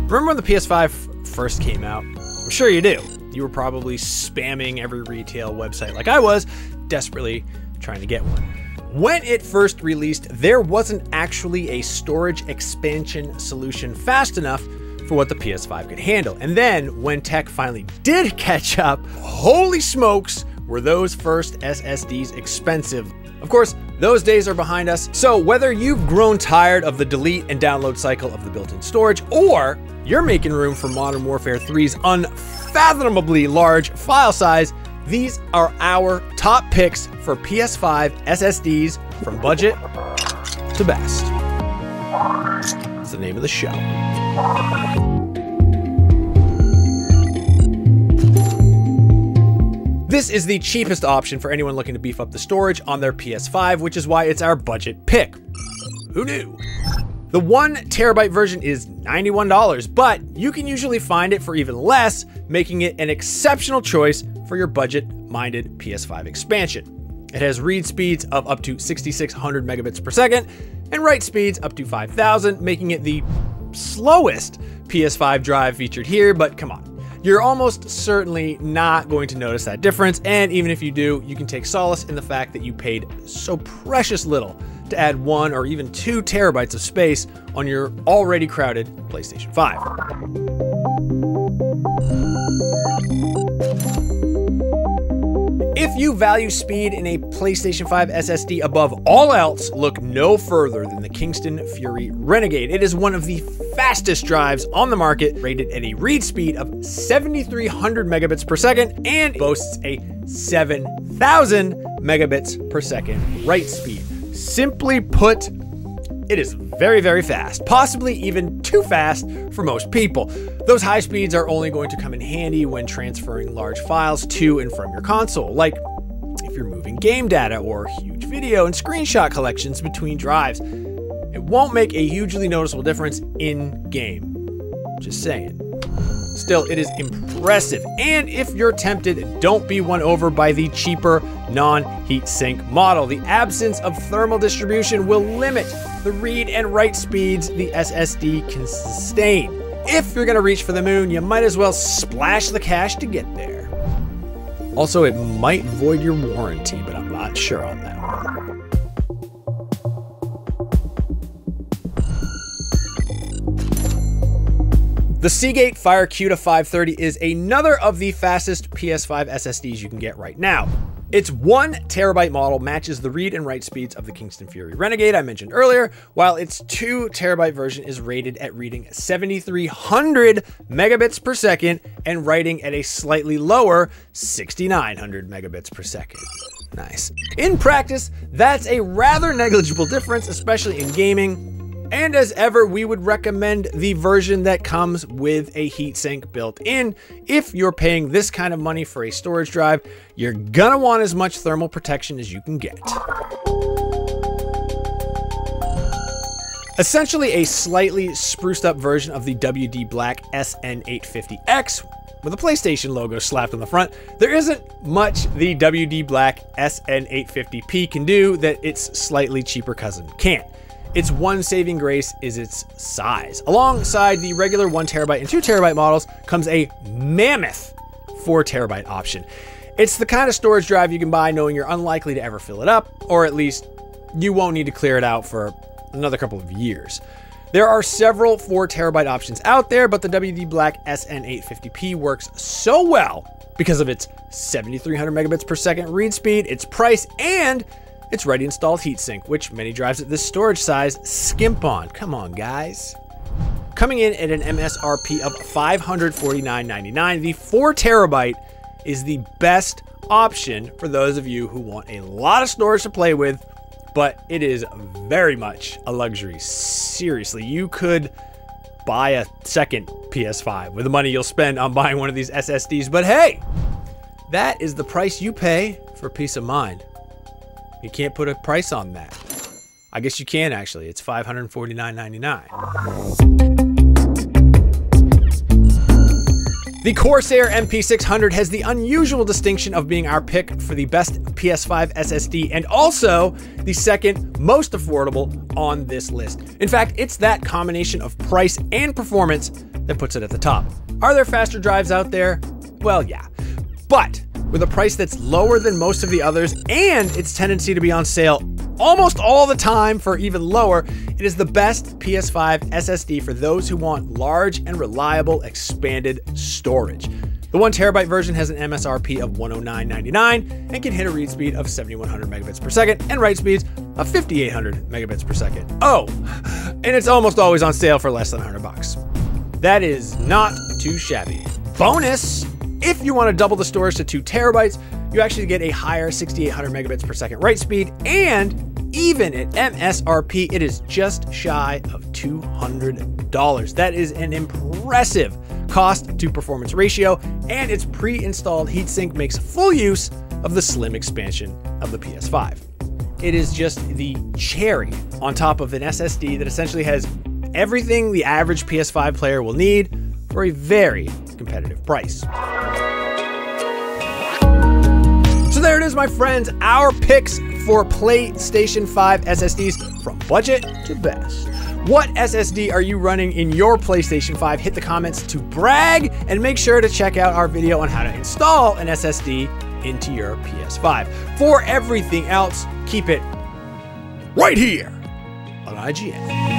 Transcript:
Remember when the PS5 first came out? I'm sure you do. You were probably spamming every retail website like I was, desperately trying to get one. When it first released, there wasn't actually a storage expansion solution fast enough for what the PS5 could handle. And then when tech finally did catch up, holy smokes, were those first SSDs expensive. Of course, those days are behind us, so whether you've grown tired of the delete and download cycle of the built-in storage, or you're making room for Modern Warfare 3's unfathomably large file size, these are our top picks for PS5 SSDs from budget to best. That's the name of the show. This is the cheapest option for anyone looking to beef up the storage on their PS5, which is why it's our budget pick. Who knew? The 1 terabyte version is $91, but you can usually find it for even less, making it an exceptional choice for your budget-minded PS5 expansion. It has read speeds of up to 6,600 megabits per second and write speeds up to 5,000, making it the slowest PS5 drive featured here, but come on. You're almost certainly not going to notice that difference, and even if you do, you can take solace in the fact that you paid so precious little to add 1 or even 2 terabytes of space on your already crowded PlayStation 5. If you value speed in a PlayStation 5 SSD above all else, look no further than the Kingston Fury Renegade. It is one of the fastest drives on the market, rated at a read speed of 7,300 megabits per second and boasts a 7,000 megabits per second write speed. Simply put, it is very, very fast, possibly even too fast for most people. Those high speeds are only going to come in handy when transferring large files to and from your console, like if you're moving game data or huge video and screenshot collections between drives. It won't make a hugely noticeable difference in game. Just saying. Still, it is impressive, and if you're tempted, don't be won over by the cheaper non-heat sink model. The absence of thermal distribution will limit the read and write speeds the SSD can sustain. If you're gonna reach for the moon, you might as well splash the cash to get there. Also, it might void your warranty, but I'm not sure on that one. The Seagate Fire CUDA 530 is another of the fastest PS5 SSDs you can get right now. Its 1 terabyte model matches the read and write speeds of the Kingston Fury Renegade I mentioned earlier, while its 2 terabyte version is rated at reading 7,300 megabits per second and writing at a slightly lower 6,900 megabits per second. Nice. In practice, that's a rather negligible difference, especially in gaming. And as ever, we would recommend the version that comes with a heatsink built in. If you're paying this kind of money for a storage drive, you're gonna want as much thermal protection as you can get. Essentially a slightly spruced up version of the WD Black SN850X with a PlayStation logo slapped on the front. There isn't much the WD Black SN850P can do that its slightly cheaper cousin can't. Its one saving grace is its size. Alongside the regular 1 terabyte and 2 terabyte models comes a mammoth 4 terabyte option. It's the kind of storage drive you can buy knowing you're unlikely to ever fill it up, or at least you won't need to clear it out for another couple of years. There are several 4 terabyte options out there, but the WD Black SN850P works so well because of its 7,300 megabits per second read speed, its price, and its ready installed heatsink, which many drives at this storage size skimp on. Come on, guys. Coming in at an MSRP of $549.99, the 4 terabyte is the best option for those of you who want a lot of storage to play with, but it is very much a luxury. Seriously, you could buy a second PS5 with the money you'll spend on buying one of these SSDs, but hey, that is the price you pay for peace of mind. You can't put a price on that. I guess you can actually. It's $549.99. The Corsair MP600 has the unusual distinction of being our pick for the best PS5 SSD and also the second most affordable on this list. In fact, it's that combination of price and performance that puts it at the top. Are there faster drives out there? Well, yeah. But with a price that's lower than most of the others and its tendency to be on sale almost all the time for even lower, it is the best PS5 SSD for those who want large and reliable expanded storage. The 1TB version has an MSRP of $109.99 and can hit a read speed of 7100 megabits per second and write speeds of 5800 megabits per second. Oh, and it's almost always on sale for less than $100. That is not too shabby. Bonus! If you want to double the storage to 2 terabytes, you actually get a higher 6800 megabits per second write speed, and even at MSRP, it is just shy of $200. That is an impressive cost to performance ratio, and its pre-installed heatsink makes full use of the slim expansion of the PS5. It is just the cherry on top of an SSD that essentially has everything the average PS5 player will need for a very competitive price. So there it is, my friends, our picks for PlayStation 5 SSDs from budget to best. What SSD are you running in your PlayStation 5? Hit the comments to brag, and make sure to check out our video on how to install an SSD into your PS5. For everything else, keep it right here on IGN.